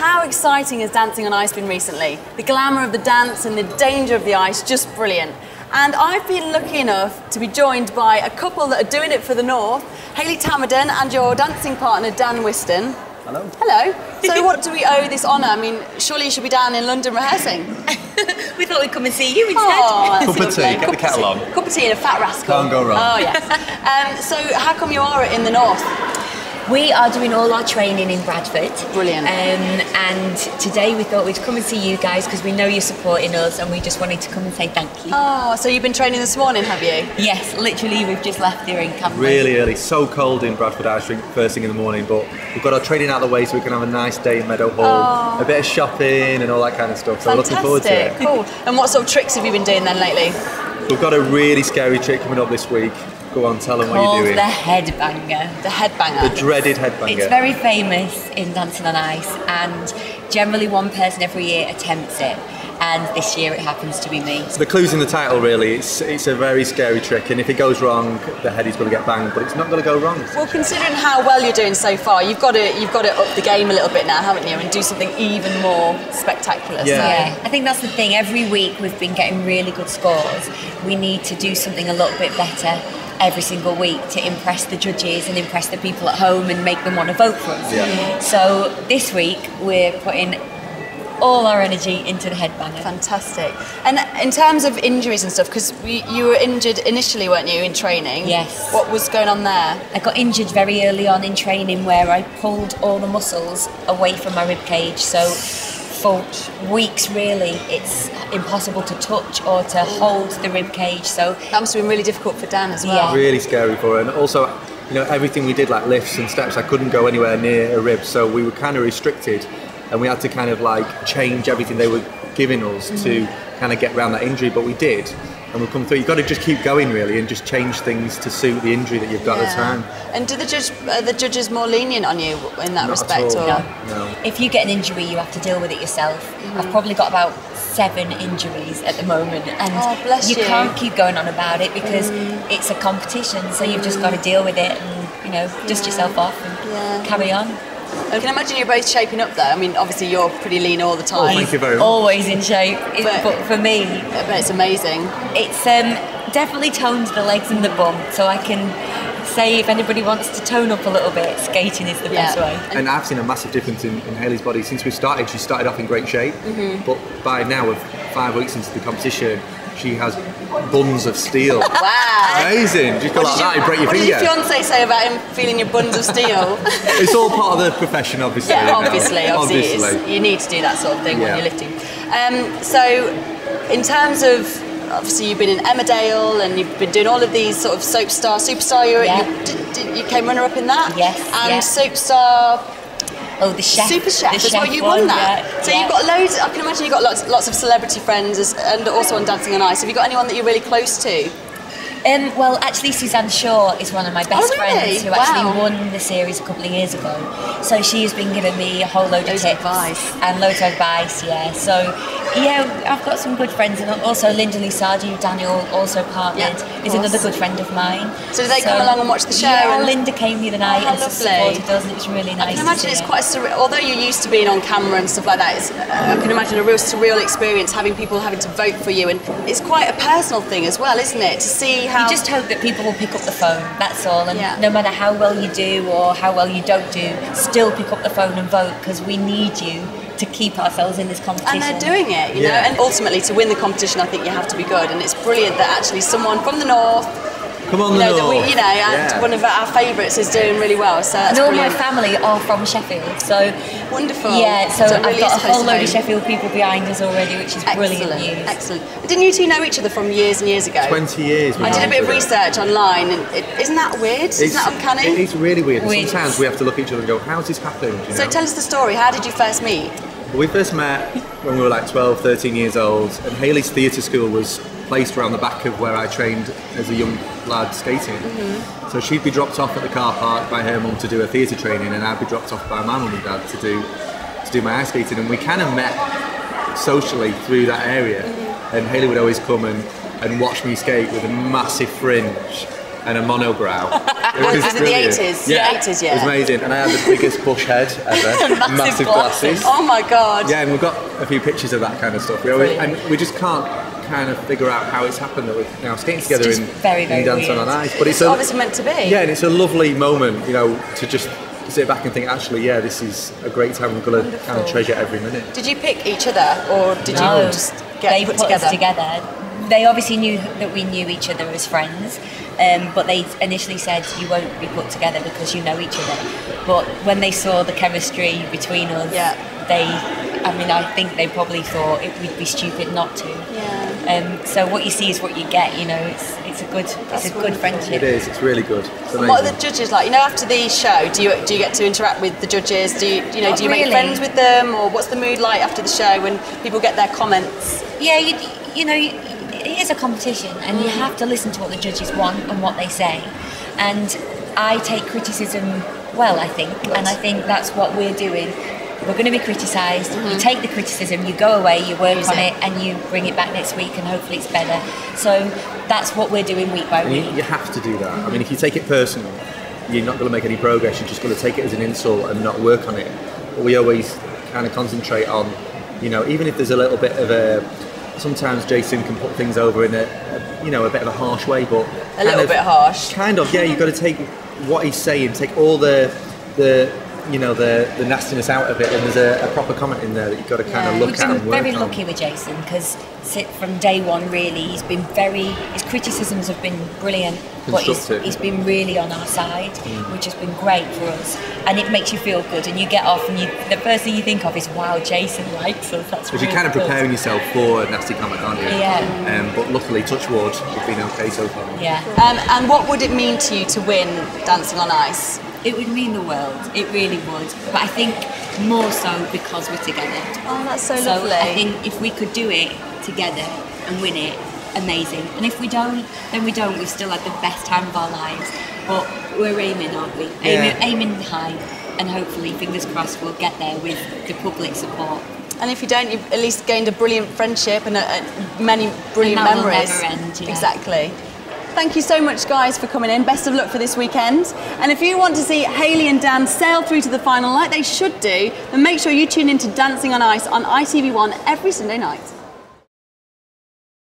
how exciting has dancing on ice been recently? The glamour of the dance and the danger of the ice, just brilliant. And I've been lucky enough to be joined by a couple that are doing it for the North, Hayley Tamaddon and your dancing partner, Dan Whiston. Hello. Hello. So what do we owe this honour? I mean, surely you should be down in London rehearsing. We thought we'd come and see you instead. Oh, cup of tea, get the kettle on. Cup of tea and a fat rascal. Can't go wrong. Oh, yes. So how come you are in the North? We are doing all our training in Bradford. Brilliant. And today we thought we'd come and see you guys because we know you're supporting us and we just wanted to come and say thank you. Oh, so you've been training this morning, have you? Yes, literally we've just left here in Camden. Really early, so cold in Bradford Ice Rink first thing in the morning, but we've got our training out of the way so we can have a nice day in Meadowhall, a bit of shopping and all that kind of stuff. So we're looking forward to it. Cool. And what sort of tricks have you been doing then lately? We've got a really scary trick coming up this week. Go on, tell them what you're doing. The headbanger. The headbanger. The dreaded headbanger. It's very famous in Dancing on Ice and generally one person every year attempts it. And this year it happens to be me. So the clue's in the title really, it's a very scary trick and if it goes wrong, the head is going to get banged, but it's not going to go wrong. Well, considering how well you're doing so far, you've got to up the game a little bit now, haven't you, and do something even more spectacular. Yeah, I think that's the thing. Every week we've been getting really good scores. We need to do something a little bit better every single week to impress the judges and impress the people at home and make them want to vote for us. Yeah. So this week we're putting all our energy into the headbanger. Fantastic. And in terms of injuries and stuff, because you were injured initially, weren't you, in training? Yes. What was going on there? I got injured very early on in training where I pulled all the muscles away from my rib cage. So for weeks really it's impossible to touch or to hold the rib cage. So that must have been really difficult for Dan as well. Yeah. Really scary for her. And also, you know, everything we did like lifts and steps, I couldn't go anywhere near a rib, so we were kind of restricted. And we had to kind of like change everything they were giving us to kind of get around that injury, but we did, and we've come through. You've got to just keep going really and just change things to suit the injury that you've got at the time. And do the judges more lenient on you in that respect? Or? No. If you get an injury, you have to deal with it yourself. I've probably got about 7 injuries at the moment, and you can't keep going on about it because it's a competition, so you've just got to deal with it and, you know, dust yourself off and carry on. I can imagine you're both shaping up though. I mean, obviously you're pretty lean all the time. Oh, thank you very much. Always in shape, but for me, but it's amazing. It's definitely toned the legs and the bum, so I can say if anybody wants to tone up a little bit, skating is the best way. And I've seen a massive difference in Hayley's body since we started. She started off in great shape, but by now, with 5 weeks into the competition, she has buns of steel. Wow. Amazing. Just go like that and break your finger. What did your fiancé say about him feeling your buns of steel? It's all part of the profession, obviously. Yeah, you know. obviously. You need to do that sort of thing when you're lifting. So, in terms of, obviously you've been in Emmerdale and you've been doing all of these sort of Superstar. You came runner-up in that? Yes. And Superstar... Oh, the chef. Super Chef, the as chef well, you won that. Yeah, so you've got loads, I can imagine you've got lots of celebrity friends and also on Dancing on Ice. Have you got anyone that you're really close to? Well, actually, Suzanne Shaw is one of my best friends who actually won the series a couple of years ago. So she's been giving me a whole load of tips and loads of advice. Yeah. So yeah, I've got some good friends, and also Linda Lusardi, who Daniel also partnered, is another good friend of mine. So did they come along and watch the show? Yeah, Linda came the other night and supported us, and it was really nice. I can imagine it's quite surreal. Although you're used to being on camera and stuff like that, I can imagine a real surreal experience having people having to vote for you, and it's quite a personal thing as well, isn't it? To see how. You just hope that people will pick up the phone, that's all, and no matter how well you do or how well you don't do, still pick up the phone and vote, because we need you to keep ourselves in this competition. And they're doing it, you know, and ultimately to win the competition I think you have to be good, and it's brilliant that actually someone from the North, come on, the North. And one of our favourites is doing really well, so that's and all brilliant. my family are from Sheffield, so wonderful. Yeah, so I've got a whole load of Sheffield people behind us already, which is brilliant news. Excellent. Didn't you two know each other from years and years ago? 20 years. I did a bit of research online, and isn't that weird? Isn't that uncanny? It's really weird. Sometimes we have to look at each other and go, how's this happened? You know? So tell us the story. How did you first meet? Well, we first met when we were like 12, 13 years old, and Hayley's theatre school was placed around the back of where I trained as a young lad skating. So she'd be dropped off at the car park by her mum to do her theatre training, and I'd be dropped off by my mum and dad to do my ice skating. And we kind of met socially through that area. And Hayley would always come and watch me skate with a massive fringe. and a monobrow. Was it the 80s? Yeah, The 80s, yeah. It was amazing. And I had the biggest bush head ever. Massive glasses. Oh my God. Yeah, and we've got a few pictures of that kind of stuff. And we just can't kind of figure out how it's happened that we're now skating together in Dancing on Ice. But it's obviously meant to be. Yeah, and it's a lovely moment, you know, to just sit back and think, actually, yeah, this is a great time. We're going to kind of treasure every minute. Did you pick each other, or did you just get put us together? They obviously knew that we knew each other as friends, but they initially said you won't be put together because you know each other. But when they saw the chemistry between us, I think they probably thought it would be stupid not to. Yeah. So what you see is what you get. You know, it's a good friendship. It is. It's really good. It's amazing. What are the judges like? You know, after the show, do you get to interact with the judges? Do you make friends with them, or what's the mood like after the show when people get their comments? Yeah, it is a competition, and you have to listen to what the judges want and what they say. And I take criticism well, I think, and I think that's what we're doing. We're going to be criticised. You take the criticism, you go away, you work on it, and you bring it back next week, and hopefully it's better. So that's what we're doing week by week. You have to do that. I mean, if you take it personal, you're not going to make any progress. You're just going to take it as an insult and not work on it. But we always kind of concentrate on, you know, even if there's a little bit of a. Sometimes Jason can put things over in a bit of a harsh way, but a little bit harsh. Kind of, yeah. You've got to take what he's saying, take all the nastiness out of it, and there's a proper comment in there that you've got to kind of look at and work on. We've been very lucky with Jason because from day one, really, his criticisms have been brilliant, but he's been really on our side, which has been great for us, and it makes you feel good. And you get off, and the first thing you think of is, "Wow, Jason likes us." That's because you're kind of preparing yourself for a nasty comment, aren't you? Yeah. But luckily, touch wood, you've been okay so far. Yeah. And what would it mean to you to win Dancing on Ice? It would mean the world. It really would. But I think more so because we're together. Oh, that's so lovely. So I think if we could do it together and win it, amazing. And if we don't, then we don't. We've still had the best time of our lives. But we're aiming, aren't we? Yeah. Aiming high. And hopefully, fingers crossed, we'll get there with the public support. And if you don't, you've at least gained a brilliant friendship and many brilliant and that memories. Will never end, yeah. Exactly. Thank you so much, guys, for coming in. Best of luck for this weekend. And if you want to see Hayley and Dan sail through to the final like they should do, then make sure you tune in to Dancing on Ice on ITV1 every Sunday night.